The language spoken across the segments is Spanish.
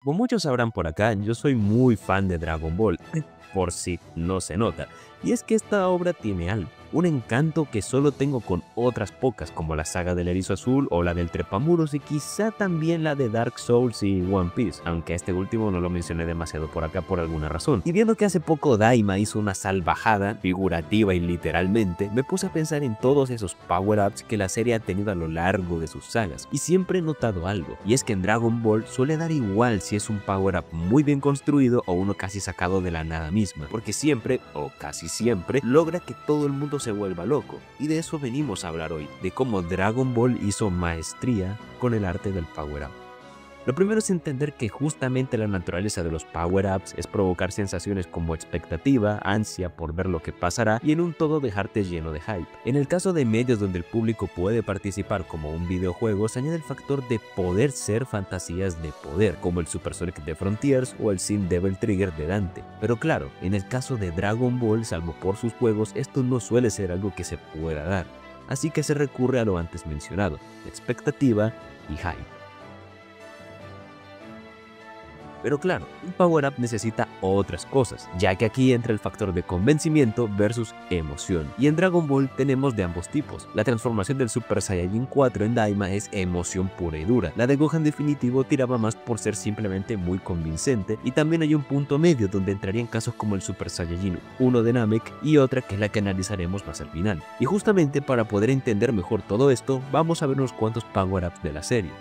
Como muchos sabrán por acá, yo soy muy fan de Dragon Ball, por si no se nota. Y es que esta obra tiene algo, un encanto que solo tengo con otras pocas, como la saga del Erizo Azul o la del Trepamuros y quizá también la de Dark Souls y One Piece, aunque este último no lo mencioné demasiado por acá por alguna razón. Y viendo que hace poco Daima hizo una salvajada, figurativa y literalmente, me puse a pensar en todos esos power-ups que la serie ha tenido a lo largo de sus sagas, y siempre he notado algo, y es que en Dragon Ball suele dar igual si es un power-up muy bien construido o uno casi sacado de la nada misma, porque siempre, o casi siempre, logra que todo el mundo se vuelva loco. Y de eso venimos a hablar hoy, de cómo Dragon Ball hizo maestría con el arte del power up. Lo primero es entender que justamente la naturaleza de los power-ups es provocar sensaciones como expectativa, ansia por ver lo que pasará y en un todo dejarte lleno de hype. En el caso de medios donde el público puede participar como un videojuego, se añade el factor de poder ser fantasías de poder, como el Super Sonic de Frontiers o el Sin Devil Trigger de Dante. Pero claro, en el caso de Dragon Ball, salvo por sus juegos, esto no suele ser algo que se pueda dar. Así que se recurre a lo antes mencionado, expectativa y hype. Pero claro, un power-up necesita otras cosas, ya que aquí entra el factor de convencimiento versus emoción. Y en Dragon Ball tenemos de ambos tipos. La transformación del Super Saiyajin 4 en Daima es emoción pura y dura. La de Gohan definitivo tiraba más por ser simplemente muy convincente, y también hay un punto medio donde entrarían casos como el Super Saiyajin 1 de Namek y otra que es la que analizaremos más al final. Y justamente para poder entender mejor todo esto, vamos a ver unos cuantos power-ups de la serie.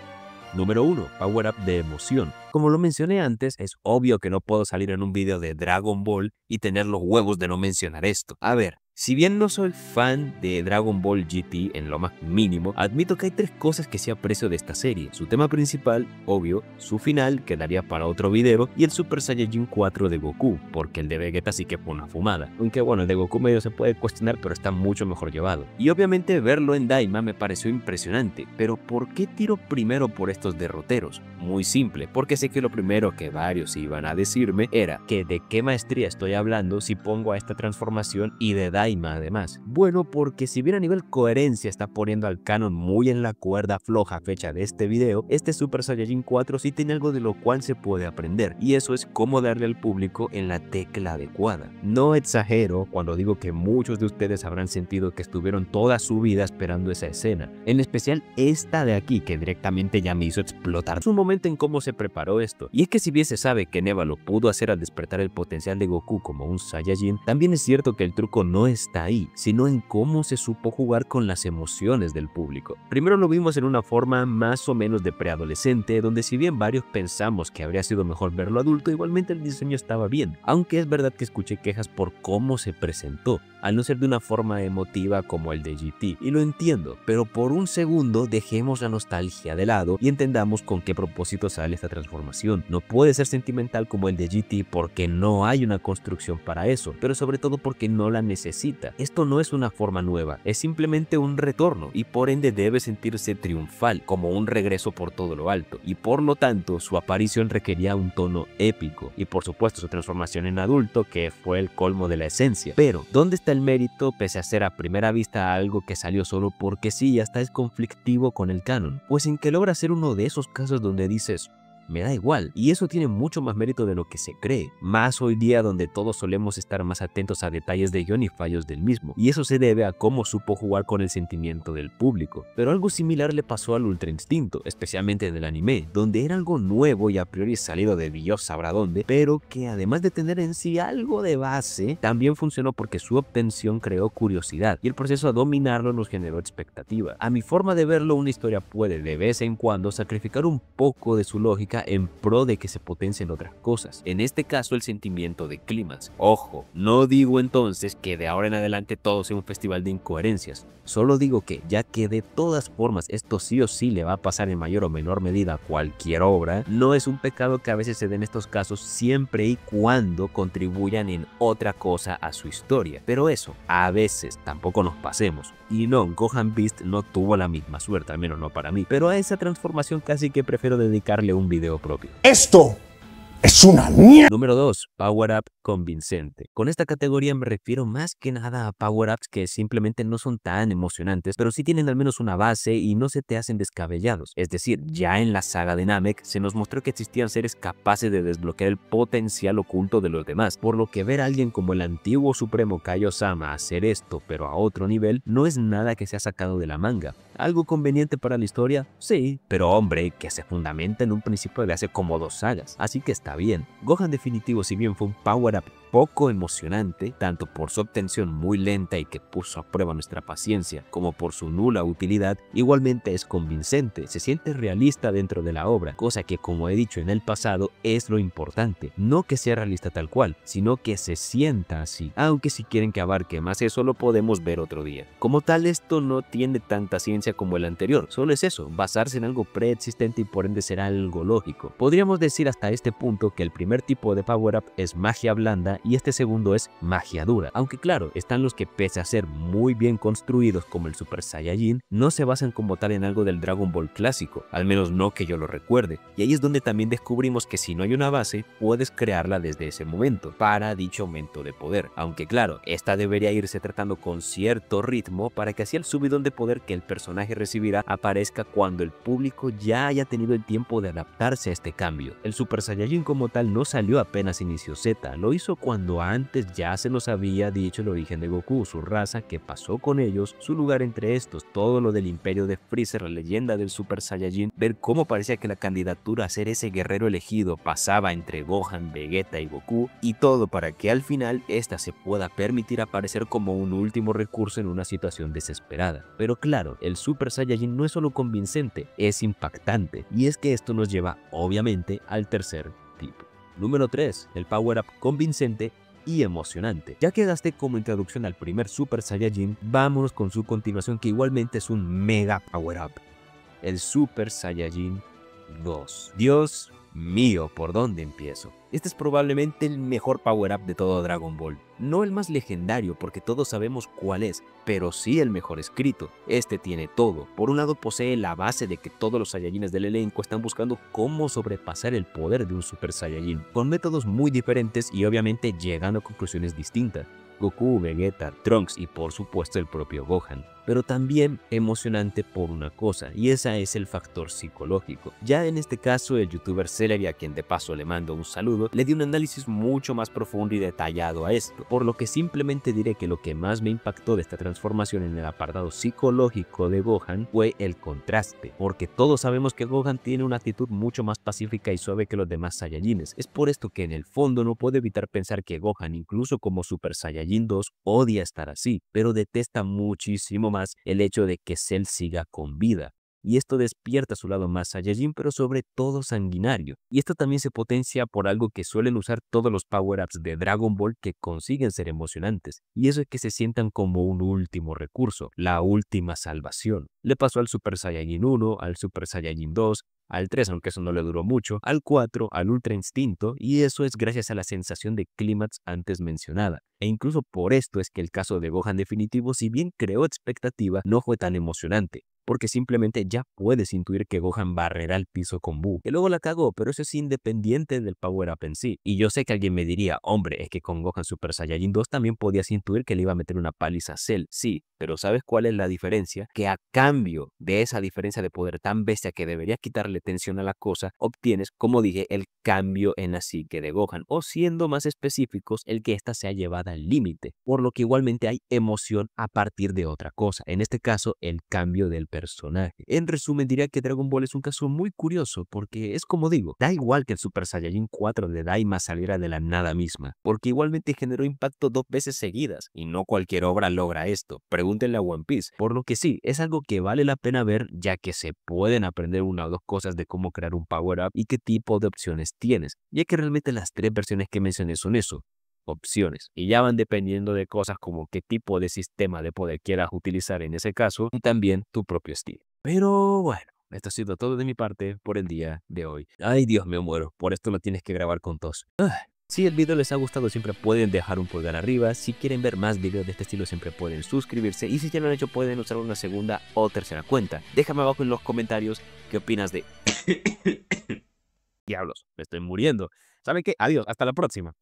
Número 1. Power Up de emoción. Como lo mencioné antes, es obvio que no puedo salir en un video de Dragon Ball y tener los huevos de no mencionar esto. A ver, si bien no soy fan de Dragon Ball GT en lo más mínimo, admito que hay tres cosas que sí aprecio de esta serie. Su tema principal, obvio, su final, que daría para otro video, y el Super Saiyajin 4 de Goku, porque el de Vegeta sí que fue una fumada. Aunque bueno, el de Goku medio se puede cuestionar, pero está mucho mejor llevado. Y obviamente verlo en Daima me pareció impresionante, pero ¿por qué tiro primero por estos derroteros? Muy simple, porque sé que lo primero que varios iban a decirme era que de qué maestría estoy hablando si pongo a esta transformación y de Daima además. Bueno, porque si bien a nivel coherencia está poniendo al canon muy en la cuerda floja a fecha de este video, este Super Saiyajin 4 sí tiene algo de lo cual se puede aprender, y eso es cómo darle al público en la tecla adecuada. No exagero cuando digo que muchos de ustedes habrán sentido que estuvieron toda su vida esperando esa escena, en especial esta de aquí que directamente ya me hizo explotar. Es un momento en cómo se preparó esto, y es que si bien se sabe que Neva lo pudo hacer al despertar el potencial de Goku como un Saiyajin, también es cierto que el truco no está ahí, sino en cómo se supo jugar con las emociones del público. Primero lo vimos en una forma más o menos de preadolescente, donde si bien varios pensamos que habría sido mejor verlo adulto, igualmente el diseño estaba bien, aunque es verdad que escuché quejas por cómo se presentó, al no ser de una forma emotiva como el de GT, y lo entiendo, pero por un segundo dejemos la nostalgia de lado y entendamos con qué propósito sale esta transformación. No puede ser sentimental como el de GT porque no hay una construcción para eso, pero sobre todo porque no la necesita. Esto no es una forma nueva, es simplemente un retorno y por ende debe sentirse triunfal, como un regreso por todo lo alto, y por lo tanto su aparición requería un tono épico y por supuesto su transformación en adulto, que fue el colmo de la esencia. Pero ¿dónde está el mérito pese a ser a primera vista algo que salió solo porque sí y hasta es conflictivo con el canon? Pues en que logra ser uno de esos casos donde dices, me da igual, y eso tiene mucho más mérito de lo que se cree, más hoy día donde todos solemos estar más atentos a detalles de guión y fallos del mismo, y eso se debe a cómo supo jugar con el sentimiento del público. Pero algo similar le pasó al Ultra Instinto, especialmente en el anime, donde era algo nuevo y a priori salido de Dios sabrá dónde, pero que además de tener en sí algo de base, también funcionó porque su obtención creó curiosidad, y el proceso a dominarlo nos generó expectativa. A mi forma de verlo, una historia puede de vez en cuando sacrificar un poco de su lógica en pro de que se potencien otras cosas, en este caso el sentimiento de clímax. Ojo, no digo entonces que de ahora en adelante todo sea un festival de incoherencias, solo digo que ya que de todas formas esto sí o sí le va a pasar en mayor o menor medida a cualquier obra, no es un pecado que a veces se den estos casos siempre y cuando contribuyan en otra cosa a su historia, pero eso, a veces tampoco nos pasemos. Y no, Gohan Beast no tuvo la misma suerte, al menos no para mí, pero a esa transformación casi que prefiero dedicarle un video propio. Esto es una mierda. Número 2. Power Up convincente. Con esta categoría me refiero más que nada a power-ups que simplemente no son tan emocionantes, pero sí tienen al menos una base y no se te hacen descabellados. Es decir, ya en la saga de Namek se nos mostró que existían seres capaces de desbloquear el potencial oculto de los demás, por lo que ver a alguien como el antiguo Supremo Kaiosama hacer esto, pero a otro nivel, no es nada que se ha sacado de la manga. ¿Algo conveniente para la historia? Sí, pero hombre, que se fundamenta en un principio de hace como 2 sagas, así que está bien. Gohan definitivo, si bien fue un power-up poco emocionante, tanto por su obtención muy lenta y que puso a prueba nuestra paciencia, como por su nula utilidad, igualmente es convincente, se siente realista dentro de la obra, cosa que, como he dicho en el pasado, es lo importante, no que sea realista tal cual, sino que se sienta así, aunque si quieren que abarque más eso lo podemos ver otro día. Como tal, esto no tiene tanta ciencia como el anterior, solo es eso, basarse en algo preexistente y por ende será algo lógico. Podríamos decir hasta este punto que el primer tipo de power-up es magia blanda y este segundo es magia dura, aunque claro, están los que pese a ser muy bien construidos como el Super Saiyajin, no se basan como tal en algo del Dragon Ball clásico, al menos no que yo lo recuerde, y ahí es donde también descubrimos que si no hay una base, puedes crearla desde ese momento, para dicho aumento de poder, aunque claro, esta debería irse tratando con cierto ritmo para que así el subidón de poder que el personaje recibirá aparezca cuando el público ya haya tenido el tiempo de adaptarse a este cambio. El Super Saiyajin como tal no salió apenas inició Z, lo hizo cuando antes ya se nos había dicho el origen de Goku, su raza, qué pasó con ellos, su lugar entre estos, todo lo del imperio de Freezer, la leyenda del Super Saiyajin, ver cómo parecía que la candidatura a ser ese guerrero elegido pasaba entre Gohan, Vegeta y Goku, y todo para que al final esta se pueda permitir aparecer como un último recurso en una situación desesperada. Pero claro, el Super Saiyajin no es solo convincente, es impactante, y es que esto nos lleva obviamente al tercer tipo. Número 3. El power-up convincente y emocionante. Ya que gasté como introducción al primer Super Saiyajin, vámonos con su continuación que igualmente es un mega power-up. El Super Saiyajin 2. Dios mío, ¿por dónde empiezo? Este es probablemente el mejor power-up de todo Dragon Ball. No el más legendario porque todos sabemos cuál es, pero sí el mejor escrito. Este tiene todo. Por un lado posee la base de que todos los Saiyajines del elenco están buscando cómo sobrepasar el poder de un Super Saiyajin, con métodos muy diferentes y obviamente llegando a conclusiones distintas. Goku, Vegeta, Trunks y por supuesto el propio Gohan. Pero también emocionante por una cosa, y esa es el factor psicológico. Ya en este caso el youtuber Celery, a quien de paso le mando un saludo, le dio un análisis mucho más profundo y detallado a esto, por lo que simplemente diré que lo que más me impactó de esta transformación en el apartado psicológico de Gohan fue el contraste, porque todos sabemos que Gohan tiene una actitud mucho más pacífica y suave que los demás Saiyajines. Es por esto que en el fondo no puedo evitar pensar que Gohan, incluso como Super Saiyajin 2, odia estar así, pero detesta muchísimo más el hecho de que Cell siga con vida. Y esto despierta su lado más Saiyajin, pero sobre todo sanguinario. Y esto también se potencia por algo que suelen usar todos los power-ups de Dragon Ball que consiguen ser emocionantes. Y eso es que se sientan como un último recurso, la última salvación. Le pasó al Super Saiyajin 1, al Super Saiyajin 2, al 3, aunque eso no le duró mucho, al 4, al Ultra Instinto, y eso es gracias a la sensación de clímax antes mencionada. E incluso por esto es que el caso de Gohan definitivo, si bien creó expectativa, no fue tan emocionante, porque simplemente ya puedes intuir que Gohan barrerá el piso con Buu, que luego la cagó, pero eso es independiente del power up en sí. Y yo sé que alguien me diría, hombre, es que con Gohan Super Saiyajin 2 también podías intuir que le iba a meter una paliza a Cell, sí, pero ¿sabes cuál es la diferencia? Que a cambio de esa diferencia de poder tan bestia que debería quitarle tensión a la cosa, obtienes, como dije, el cambio en la psique de Gohan, o siendo más específicos, el que ésta sea llevada al límite, por lo que igualmente hay emoción a partir de otra cosa, en este caso el cambio del personaje. En resumen, diría que Dragon Ball es un caso muy curioso, porque es como digo, da igual que el Super Saiyajin 4 de Daima saliera de la nada misma, porque igualmente generó impacto 2 veces seguidas, y no cualquier obra logra esto. Pregúntenle a One Piece, por lo que sí, es algo que vale la pena ver, ya que se pueden aprender una o dos cosas de cómo crear un power-up y qué tipo de opciones tienes, ya que realmente las 3 versiones que mencioné son eso, opciones, y ya van dependiendo de cosas como qué tipo de sistema de poder quieras utilizar en ese caso, y también tu propio estilo. Pero bueno, esto ha sido todo de mi parte por el día de hoy. Ay, Dios mío, muero, por esto lo tienes que grabar con tos. Si el video les ha gustado, siempre pueden dejar un pulgar arriba. Si quieren ver más videos de este estilo, siempre pueden suscribirse. Y si ya lo han hecho, pueden usar una segunda o tercera cuenta. Déjame abajo en los comentarios qué opinas de... Diablos, me estoy muriendo. ¿Saben qué? Adiós, hasta la próxima.